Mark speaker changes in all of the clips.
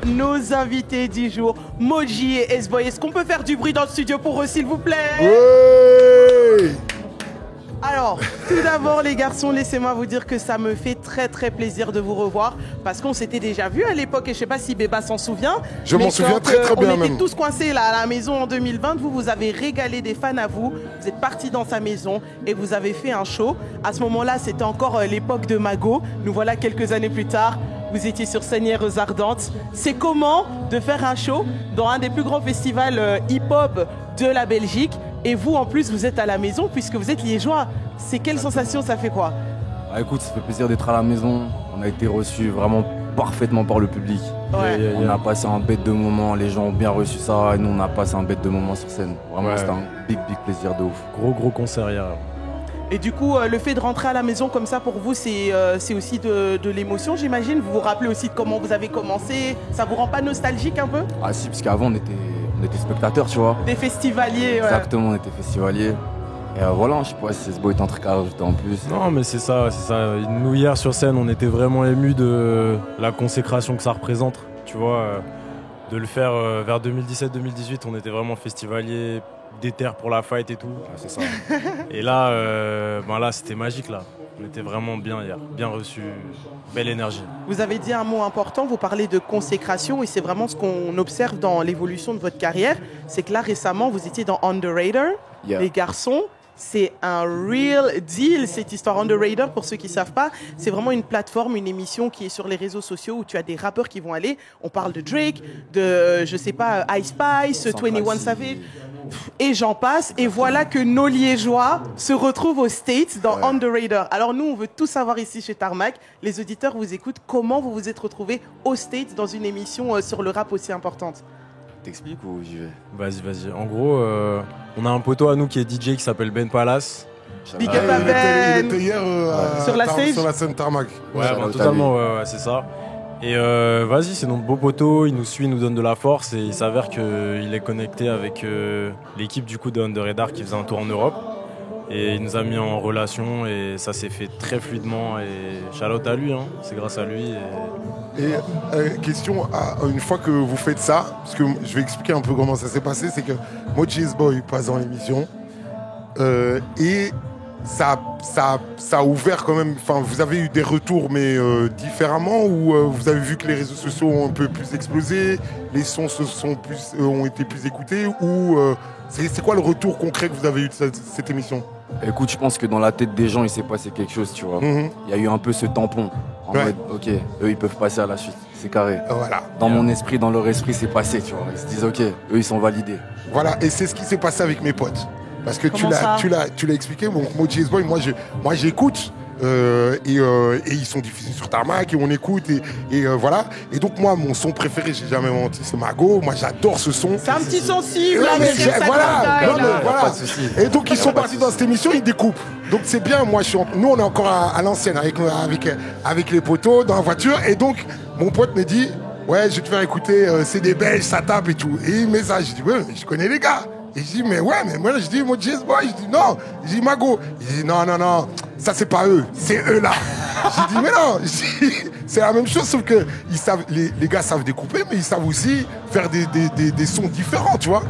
Speaker 1: Nos invités du jour, Moji et S-Boy. Est-ce qu'on peut faire du bruit dans le studio pour eux, s'il vous plaît?
Speaker 2: Ouais.
Speaker 1: Alors, tout d'abord, les garçons, laissez-moi vous dire que ça me fait très très plaisir de vous revoir parce qu'on s'était déjà vu à l'époque et je sais pas si Béba s'en souvient.
Speaker 2: Je m'en souviens très très bien
Speaker 1: même. On était
Speaker 2: même.
Speaker 1: tous coincés là à la maison en 2020. Vous avez régalé des fans à vous. Vous êtes partis dans sa maison et vous avez fait un show. À ce moment-là, c'était encore l'époque de Mago. Nous voilà quelques années plus tard. Vous étiez sur Seigneurs Ardentes. C'est comment de faire un show dans un des plus grands festivals hip-hop de la Belgique? Et vous, en plus, vous êtes à la maison puisque vous êtes liégeois. C'est quelle sensation, ça fait quoi?
Speaker 3: Ah, écoute, ça fait plaisir d'être à la maison. On a été reçus vraiment parfaitement par le public.
Speaker 1: Ouais.
Speaker 3: On a passé un bête de moment, les gens ont bien reçu ça et nous on a passé un bête de moment sur scène. Vraiment, c'était un big plaisir de ouf.
Speaker 4: Gros concert hier.
Speaker 1: Et du coup, le fait de rentrer à la maison comme ça, pour vous, c'est aussi de l'émotion, j'imagine. Vous vous rappelez aussi de comment vous avez commencé. Ça vous rend pas nostalgique un peu?
Speaker 3: Ah si, parce qu'avant on était spectateurs, tu vois.
Speaker 1: Des festivaliers, ouais.
Speaker 3: Exactement, on était festivaliers. Et voilà, je sais pas si ce beau est un truc à rajouter en plus.
Speaker 4: Non, mais c'est ça. Nous, hier sur scène, on était vraiment émus de la consécration que ça représente. Tu vois, de le faire vers 2017-2018, on était vraiment festivaliers, déter pour la fight et tout.
Speaker 3: Ah, c'est ça.
Speaker 4: Et là, là c'était magique là. On était vraiment bien hier, bien reçus, belle énergie.
Speaker 1: Vous avez dit un mot important, vous parlez de consécration et c'est vraiment ce qu'on observe dans l'évolution de votre carrière. C'est que là récemment, vous étiez dans Underrated, les garçons. C'est un real deal, cette histoire. Underrated, pour ceux qui ne savent pas, c'est vraiment une plateforme, une émission qui est sur les réseaux sociaux où tu as des rappeurs qui vont aller. On parle de Drake, de, je sais pas, Ice Spice, 21 Savage, et j'en passe. Et voilà que nos Liégeois se retrouvent aux States dans Underrated. Alors nous, on veut tout savoir ici chez Tarmac. Les auditeurs vous écoutent. Comment vous vous êtes retrouvés aux States dans une émission sur le rap aussi importante?
Speaker 3: T'expliques ou j'y vais?
Speaker 4: Vas-y. En gros, on a un poteau à nous qui est DJ qui s'appelle Ben Palace.
Speaker 1: Big up à Ben.
Speaker 2: Il était hier
Speaker 1: sur la stage,
Speaker 2: sur la scène Tarmac.
Speaker 4: Totalement, c'est ça. Et vas-y, c'est notre beau poteau, il nous suit, il nous donne de la force et il s'avère qu'il est connecté avec l'équipe du coup de Underrated qui faisait un tour en Europe. Et il nous a mis en relation et ça s'est fait très fluidement et shout-out à lui, hein. C'est grâce à lui.
Speaker 2: Et question, une fois que vous faites ça, parce que je vais expliquer un peu comment ça s'est passé, c'est que Moji S-Boy passe dans l'émission et ça a ouvert quand même, enfin vous avez eu des retours mais différemment ou vous avez vu que les réseaux sociaux ont un peu plus explosé, les sons ont été plus écoutés ou c'est quoi le retour concret que vous avez eu de cette émission?
Speaker 3: Écoute, je pense que dans la tête des gens, il s'est passé quelque chose, tu vois. Il y a eu un peu ce tampon. En mode, ok, eux, ils peuvent passer à la suite. C'est carré.
Speaker 2: Voilà.
Speaker 3: Dans mon esprit, dans leur esprit, c'est passé, tu vois. Ils se disent, ok, eux, ils sont validés.
Speaker 2: Voilà, et c'est ce qui s'est passé avec mes potes. Parce que tu l'as expliqué, bon, Moji S-Boy, moi j'écoute. Et ils sont diffusés sur Tarmac et on écoute et voilà. Et donc moi mon son préféré, j'ai jamais menti, c'est Mago. Moi j'adore ce son.
Speaker 1: c'est un petit sensible.
Speaker 2: Voilà. Et donc ils sont partis dans cette émission, ils découpent. Donc c'est bien, nous on est encore à l'ancienne avec les poteaux dans la voiture. Et donc mon pote me dit, ouais je vais te faire écouter, c'est des Belges, ça tape et tout. Et il met ça, je dis ouais je connais les gars. Et je dis mais ouais mais moi je dis Moji S-Boy, je dis non, je dis Mago, il dit non ça c'est pas eux, c'est eux là. J'ai dit mais non, c'est la même chose sauf que ils savent, les gars savent découper mais ils savent aussi faire des sons différents tu vois.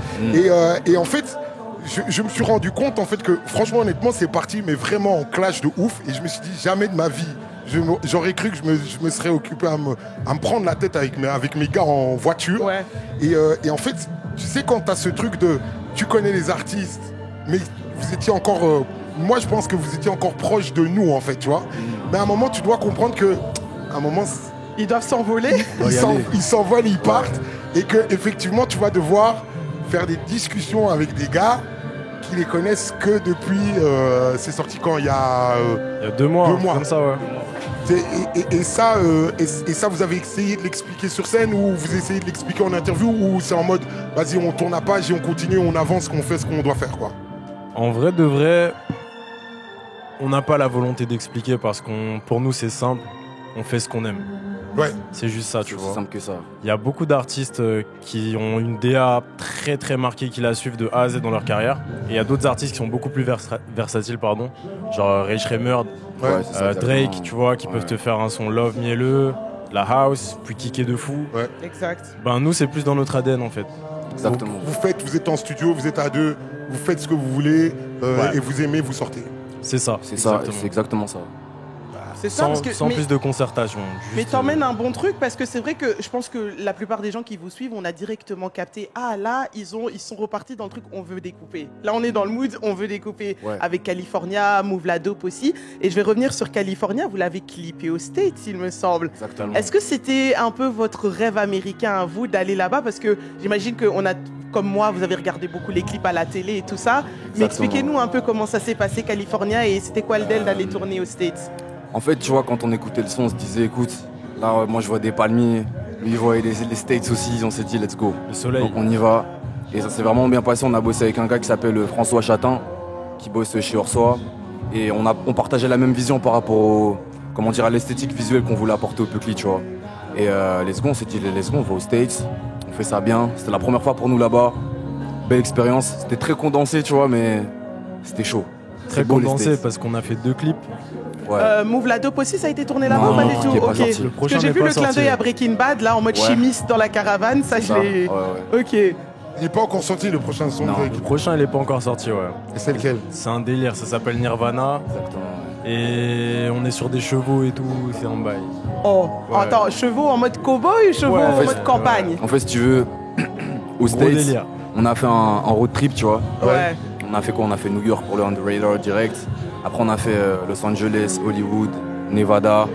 Speaker 2: Et en fait je me suis rendu compte en fait que franchement honnêtement c'est parti mais vraiment en clash de ouf et je me suis dit jamais de ma vie j'aurais cru que je me serais occupé à me prendre la tête avec mes gars en voiture.
Speaker 1: Ouais.
Speaker 2: Et en fait tu sais quand t'as ce truc de tu connais les artistes, mais vous étiez encore... moi, je pense que vous étiez encore proche de nous, en fait, tu vois. Mais à un moment, tu dois comprendre que... À un moment...
Speaker 1: Ils doivent s'envoler.
Speaker 2: Ils s'envolent, ils partent. Et qu'effectivement, tu vas devoir faire des discussions avec des gars qui les connaissent que depuis... c'est sorti quand? Il y a
Speaker 4: 2 mois.
Speaker 2: 2 mois.
Speaker 4: Comme ça, ouais.
Speaker 2: Et ça, vous avez essayé de l'expliquer sur scène ou vous essayez de l'expliquer en interview ou c'est en mode vas-y on tourne la page et on continue, on avance, on fait ce qu'on doit faire quoi?
Speaker 4: En vrai de vrai, on n'a pas la volonté d'expliquer parce pour nous c'est simple. on fait ce qu'on aime.
Speaker 2: Ouais.
Speaker 4: C'est juste ça, tu vois.
Speaker 3: C'est simple que ça.
Speaker 4: Il y a beaucoup d'artistes qui ont une DA très très marquée, qui la suivent de A à Z dans leur carrière. Et il y a d'autres artistes qui sont beaucoup plus versatiles, genre Ray Schremer, Drake, tu vois, qui peuvent te faire un son love mielleux, la house, puis kicker de fou.
Speaker 2: Ouais.
Speaker 1: Exact.
Speaker 4: Ben nous, c'est plus dans notre ADN en fait.
Speaker 3: Exactement.
Speaker 2: Vous êtes en studio, vous êtes à deux, vous faites ce que vous voulez et vous aimez, vous sortez.
Speaker 4: C'est ça.
Speaker 3: C'est ça, c'est exactement ça.
Speaker 1: C'est ça,
Speaker 4: sans plus de concertation.
Speaker 1: Mais t'emmènes un bon truc parce que c'est vrai que je pense que la plupart des gens qui vous suivent, on a directement capté. Ah là, ils sont repartis dans le truc, on veut découper. Là, on est dans le mood, on veut découper. Ouais. Avec California, Move la Dope aussi. Et je vais revenir sur California, vous l'avez clippé aux States, il me semble.
Speaker 3: Exactement.
Speaker 1: Est-ce que c'était un peu votre rêve américain à vous d'aller là-bas? Parce que j'imagine qu'on a, comme moi, vous avez regardé beaucoup les clips à la télé et tout ça. Mais expliquez-nous un peu comment ça s'est passé, California, et c'était quoi le deal d'aller tourner aux States?
Speaker 3: En fait, tu vois, quand on écoutait le son, on se disait, écoute, là, moi, je vois des palmiers. Lui, il voyait les States aussi. On s'est dit, let's go.
Speaker 4: Le soleil.
Speaker 3: Donc, on y va. Et ça s'est vraiment bien passé. On a bossé avec un gars qui s'appelle François Chatin, qui bosse chez Orsois. Et on partageait la même vision par rapport à l'esthétique visuelle qu'on voulait apporter au Puckly, tu vois. Et let's go, on s'est dit, let's go, on va aux States. On fait ça bien. C'était la première fois pour nous là-bas. Belle expérience. C'était très condensé, tu vois, mais c'était chaud.
Speaker 4: Très condensé parce qu'on a fait 2 clips.
Speaker 1: Ouais. Move la Dope aussi, ça a été tourné là-bas ou pas du tout?
Speaker 3: Ok.
Speaker 1: Parce que j'ai vu le clin d'œil à Breaking Bad, là, en mode chimiste dans la caravane. Ça, je l'ai. Ok.
Speaker 2: Il n'est pas encore sorti le prochain son?
Speaker 4: Non, le prochain, il n'est pas encore sorti, ouais.
Speaker 2: Et c'est lequel?
Speaker 4: C'est un délire, ça s'appelle Nirvana.
Speaker 3: Exactement.
Speaker 4: Et on est sur des chevaux et tout, c'est un bail.
Speaker 1: Oh, attends, chevaux en mode cowboy ou chevaux en mode campagne?
Speaker 3: En fait, si tu veux, aux States, on a fait un road trip, tu vois.
Speaker 1: Ouais.
Speaker 3: On a fait quoi? On a fait New York pour le Underrated direct. Après, on a fait Los Angeles, Hollywood, Nevada.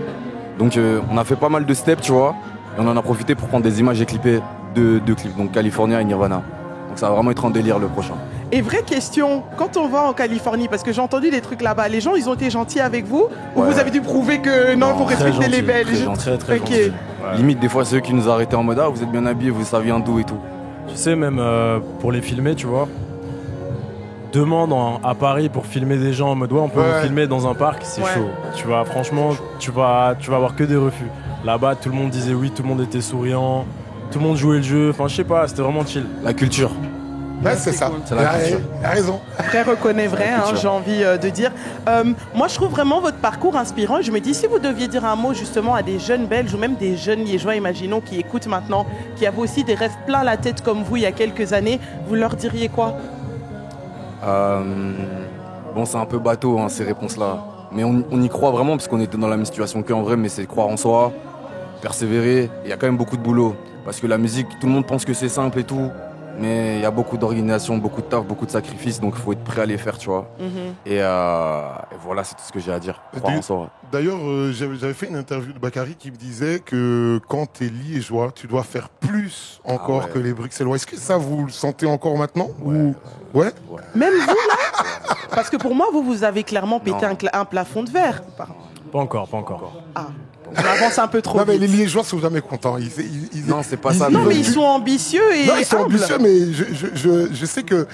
Speaker 3: Donc, on a fait pas mal de steps, tu vois. Et on en a profité pour prendre des images et clipper 2 clips. Donc, California et Nirvana. Donc, ça va vraiment être un délire le prochain.
Speaker 1: Et vraie question, quand on va en Californie, parce que j'ai entendu des trucs là-bas, les gens, ils ont été gentils avec vous? Ou vous avez dû prouver que non, il faut respecter les Belges?
Speaker 4: Très gentil. Ouais.
Speaker 3: Limite, des fois, c'est eux qui nous arrêtaient en mode, ah, vous êtes bien habillés, ça vient d'où et tout.
Speaker 4: Tu sais, même pour les filmer, tu vois. Demande à Paris pour filmer des gens en mode on peut vous filmer dans un parc, c'est chaud. Tu vas franchement, tu vas avoir que des refus. Là-bas, tout le monde disait oui, tout le monde était souriant, tout le monde jouait le jeu. Enfin, je sais pas, c'était vraiment chill.
Speaker 3: La culture.
Speaker 2: Ouais, c'est ça.
Speaker 3: Cool. C'est la culture.
Speaker 2: Il a raison.
Speaker 1: Après, reconnaît vrai, j'ai envie de dire. Moi, je trouve vraiment votre parcours inspirant. Je me dis, si vous deviez dire un mot justement à des jeunes Belges ou même des jeunes Liégeois, imaginons, qui écoutent maintenant, qui avaient aussi des rêves plein la tête comme vous il y a quelques années, vous leur diriez quoi?
Speaker 3: Bon, c'est un peu bateau, ces réponses-là. Mais on y croit vraiment, parce qu'on était dans la même situation qu'en vrai, mais c'est croire en soi, persévérer. Il y a quand même beaucoup de boulot. Parce que la musique, tout le monde pense que c'est simple et tout. Mais il y a beaucoup d'organisation, beaucoup de taf, beaucoup de sacrifices, donc il faut être prêt à les faire, tu vois. Et voilà, c'est tout ce que j'ai à dire. Croire en soi.
Speaker 2: D'ailleurs, j'avais fait une interview de Bakary qui me disait que quand tu es liégeois, tu dois faire plus encore que les Bruxellois. Est-ce que ça, vous le sentez encore maintenant? Ouais.
Speaker 1: Même vous, là? Parce que pour moi, vous avez clairement pété un plafond de verre.
Speaker 4: Pas encore.
Speaker 1: Ah. On avance un peu trop vite.
Speaker 2: Mais les Liégeois sont jamais contents.
Speaker 3: Non, c'est pas ça.
Speaker 1: Non, mais ils sont ambitieux et
Speaker 2: non, ils sont ambitieux, mais je sais que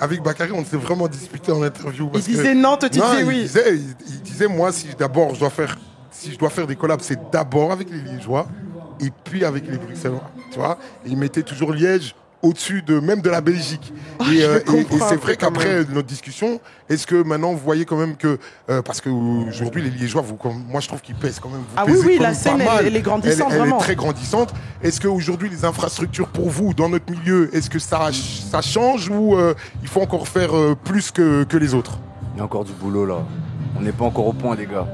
Speaker 2: avec Bakary, on s'est vraiment disputé en interview.
Speaker 1: Il disait non, toi tu disais oui.
Speaker 2: Il disait moi, si je dois faire des collabs, c'est d'abord avec les Liégeois et puis avec les Bruxellois. Tu vois, et il mettait toujours Liège au-dessus même de la Belgique. Et c'est vrai qu'après notre discussion, est-ce que maintenant vous voyez quand même que parce qu'aujourd'hui les Liégeois, moi je trouve qu'ils pèsent quand même.
Speaker 1: Oui, la scène elle est grandissante,
Speaker 2: elle est très grandissante. Est-ce qu'aujourd'hui les infrastructures pour vous dans notre milieu, est-ce que ça change ou il faut encore faire plus que les autres?
Speaker 3: Il y a encore du boulot là. On n'est pas encore au point, les gars.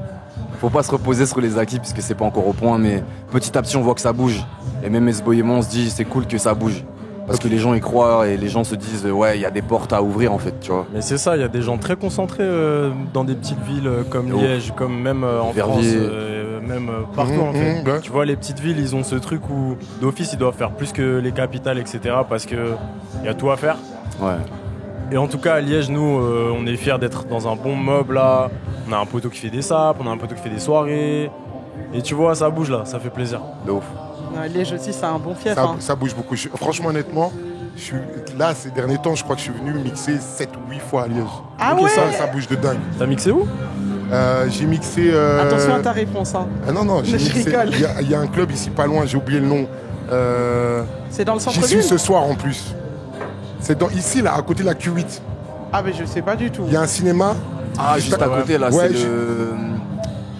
Speaker 3: Faut pas se reposer sur les acquis puisque c'est pas encore au point, mais petit à petit on voit que ça bouge. Et même SBO et moi on se dit c'est cool que ça bouge. Parce que les gens y croient et les gens se disent il y a des portes à ouvrir en fait, tu vois.
Speaker 4: Mais c'est ça, il y a des gens très concentrés dans des petites villes comme Liège, comme même en France, même partout en fait. Tu vois, les petites villes, ils ont ce truc où d'office ils doivent faire plus que les capitales, etc. parce que il y a tout à faire.
Speaker 3: Ouais.
Speaker 4: Et en tout cas à Liège, nous, on est fiers d'être dans un bon mob là. On a un poteau qui fait des sapes, on a un poteau qui fait des soirées. Et tu vois, ça bouge là, ça fait plaisir.
Speaker 3: De ouf.
Speaker 1: Liège aussi, c'est un bon fief.
Speaker 2: Ça bouge beaucoup. Franchement, honnêtement, là, ces derniers temps, je crois que je suis venu mixer 7 ou 8 fois à Liège.
Speaker 1: Ah ouais?
Speaker 2: Ça bouge de dingue.
Speaker 4: T'as mixé où?
Speaker 2: J'ai mixé.
Speaker 1: Attention à ta réponse. Hein.
Speaker 2: Non, j'ai mixé. Il y a un club ici pas loin, j'ai oublié le nom.
Speaker 1: C'est dans le centre-ville.
Speaker 2: J'y suis ce soir en plus. C'est ici, là, à côté de la Q8.
Speaker 1: Ah, mais je sais pas du tout.
Speaker 2: Il y a un cinéma.
Speaker 3: Ah, juste à côté, là,
Speaker 2: ouais,
Speaker 3: c'est le.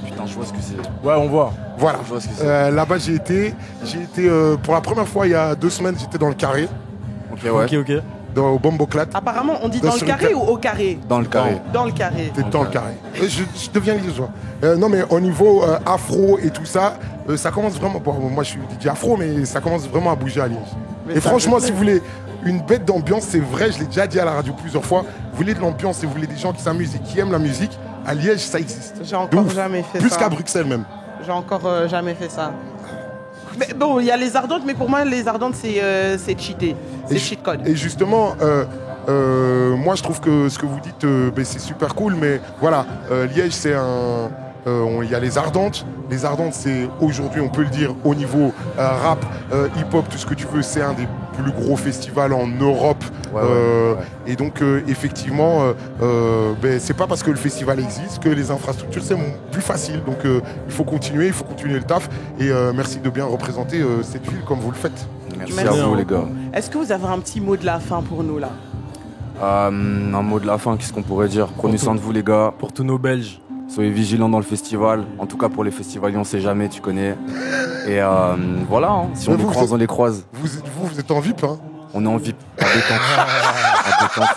Speaker 3: Putain, je vois ce que c'est.
Speaker 4: Ouais, on voit.
Speaker 2: Voilà.
Speaker 3: Je vois ce que c'est.
Speaker 2: Là-bas, j'ai été pour la première fois il y a 2 semaines, j'étais dans le carré.
Speaker 3: Ok, ouais.
Speaker 4: Ok.
Speaker 2: Au Bomboclat.
Speaker 1: Apparemment, on dit dans le carré ou au carré?
Speaker 3: Dans le carré.
Speaker 1: Dans le carré.
Speaker 2: T'es dans le carré. Je deviens liégeois. Non, mais au niveau afro et tout ça, ça commence vraiment. Bon, moi, je suis DJ afro, mais ça commence vraiment à bouger à Liège. Mais et franchement, si vous voulez une bête d'ambiance, c'est vrai, je l'ai déjà dit à la radio plusieurs fois. Vous voulez de l'ambiance et vous voulez des gens qui s'amusent et qui aiment la musique, à Liège, ça existe.
Speaker 1: J'ai encore jamais fait
Speaker 2: Plus
Speaker 1: ça.
Speaker 2: Plus qu'à Bruxelles, même.
Speaker 1: J'ai encore jamais fait ça. Mais bon, il y a les Ardentes, mais pour moi, les Ardentes, c'est cheaté. C'est cheat code.
Speaker 2: Et justement, moi, je trouve que ce que vous dites, c'est super cool, mais voilà, Liège, c'est un. Il y a les Ardentes. Les Ardentes, c'est aujourd'hui, on peut le dire, au niveau rap, hip-hop, tout ce que tu veux, c'est un des plus gros festivals en Europe. Ouais. Et donc, effectivement, c'est pas parce que le festival existe que les infrastructures, c'est plus facile. Donc, il faut continuer le taf. Et merci de bien représenter cette ville comme vous le faites.
Speaker 3: Merci à vous, les gars.
Speaker 1: Est-ce que vous avez un petit mot de la fin pour nous, là?
Speaker 3: Un mot de la fin, qu'est-ce qu'on pourrait dire? Prenez soin de vous, les gars.
Speaker 4: Pour tous nos Belges.
Speaker 3: Soyez vigilants dans le festival. En tout cas, pour les festivaliers, on sait jamais, tu connais. Et voilà, hein. Si on les croise, on les croise.
Speaker 2: Vous êtes en VIP, hein?
Speaker 3: On est en VIP, à détente.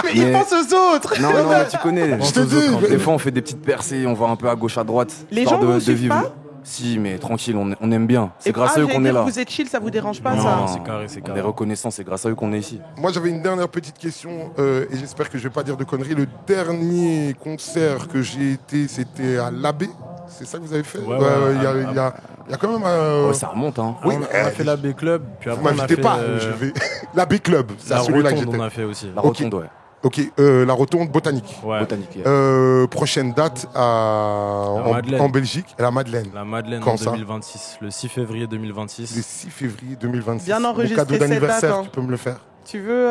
Speaker 1: Mais ils pensent aux autres.
Speaker 3: Non, mais tu connais.
Speaker 2: Je te dis.
Speaker 3: Des fois, on fait des petites percées, on va un peu à gauche, à droite.
Speaker 1: Les gens ne suivent pas?
Speaker 3: Si, mais tranquille, on aime bien. C'est grâce à eux qu'on est là.
Speaker 1: Vous êtes chill, ça vous dérange pas?
Speaker 4: Non,
Speaker 1: ça?
Speaker 4: c'est carré.
Speaker 3: On est reconnaissant, c'est grâce à eux qu'on est ici.
Speaker 2: Moi, j'avais une dernière petite question et j'espère que je vais pas dire de conneries. Le dernier concert que j'ai été, c'était à l'Abbé. C'est ça que vous avez fait?
Speaker 4: Ouais,
Speaker 2: il y a quand même.
Speaker 3: Ça remonte, hein.
Speaker 4: Oui, on a fait l'Abbé Club. Puis après,
Speaker 2: vous m'invitez pas, je vais. L'Abbé Club, c'est celui-là que j'étais.
Speaker 4: On a fait aussi.
Speaker 3: La Rotonde, ouais.
Speaker 2: Ok, la Rotonde botanique.
Speaker 4: Ouais.
Speaker 3: Botanique.
Speaker 2: Prochaine date en Belgique, la Madeleine.
Speaker 4: La Madeleine
Speaker 2: quand
Speaker 4: en 2026, le 6 février 2026.
Speaker 2: Le 6 février 2026.
Speaker 1: Bien enregistré.
Speaker 2: Mon cadeau d'anniversaire,
Speaker 1: date, hein.
Speaker 2: Tu peux me le faire?
Speaker 1: Tu veux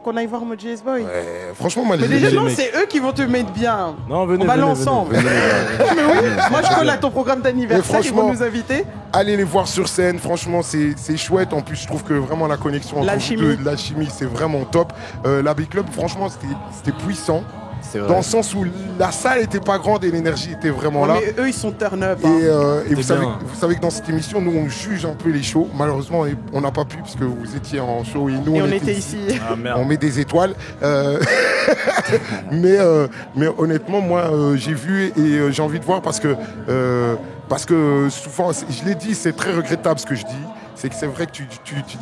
Speaker 1: qu'on aille voir Moji S-Boy?
Speaker 2: Ouais, franchement, moi,
Speaker 1: mais déjà, non, c'est eux qui vont te mettre bien.
Speaker 4: Non, venez.
Speaker 1: On va aller ensemble.
Speaker 3: Venez.
Speaker 1: Mais oui, moi je colle à ton programme d'anniversaire, ils vont nous inviter.
Speaker 2: Allez les voir sur scène, franchement, c'est chouette. En plus, je trouve que vraiment la connexion entre vous deux, l'alchimie, c'est vraiment top. L'Abbé Club, franchement, c'était puissant. Dans le sens où la salle n'était pas grande et l'énergie était vraiment là.
Speaker 1: Mais eux, ils sont turn up.
Speaker 2: Et vous savez que dans cette émission, nous, on juge un peu les shows. Malheureusement, on n'a pas pu parce que vous étiez en show et nous,
Speaker 1: on était ici.
Speaker 4: Ah, merde.
Speaker 2: On met des étoiles. Mais honnêtement, moi, j'ai vu et j'ai envie de voir parce que souvent, je l'ai dit, c'est très regrettable ce que je dis. C'est que c'est vrai que tu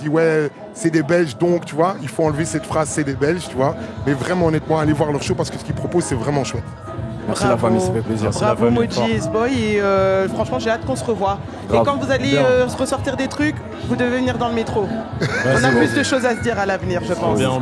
Speaker 2: dis ouais c'est des Belges donc tu vois il faut enlever cette phrase c'est des Belges tu vois mais vraiment honnêtement allez voir leur show parce que ce qu'ils proposent c'est vraiment chouette.
Speaker 3: Merci la famille, ça fait plaisir.
Speaker 1: Bravo Moji S-Boy et franchement j'ai hâte qu'on se revoie. Grave. Et quand vous allez ressortir des trucs vous devez venir dans le métro. On a plus de choses à se dire à l'avenir je pense.
Speaker 4: Bien.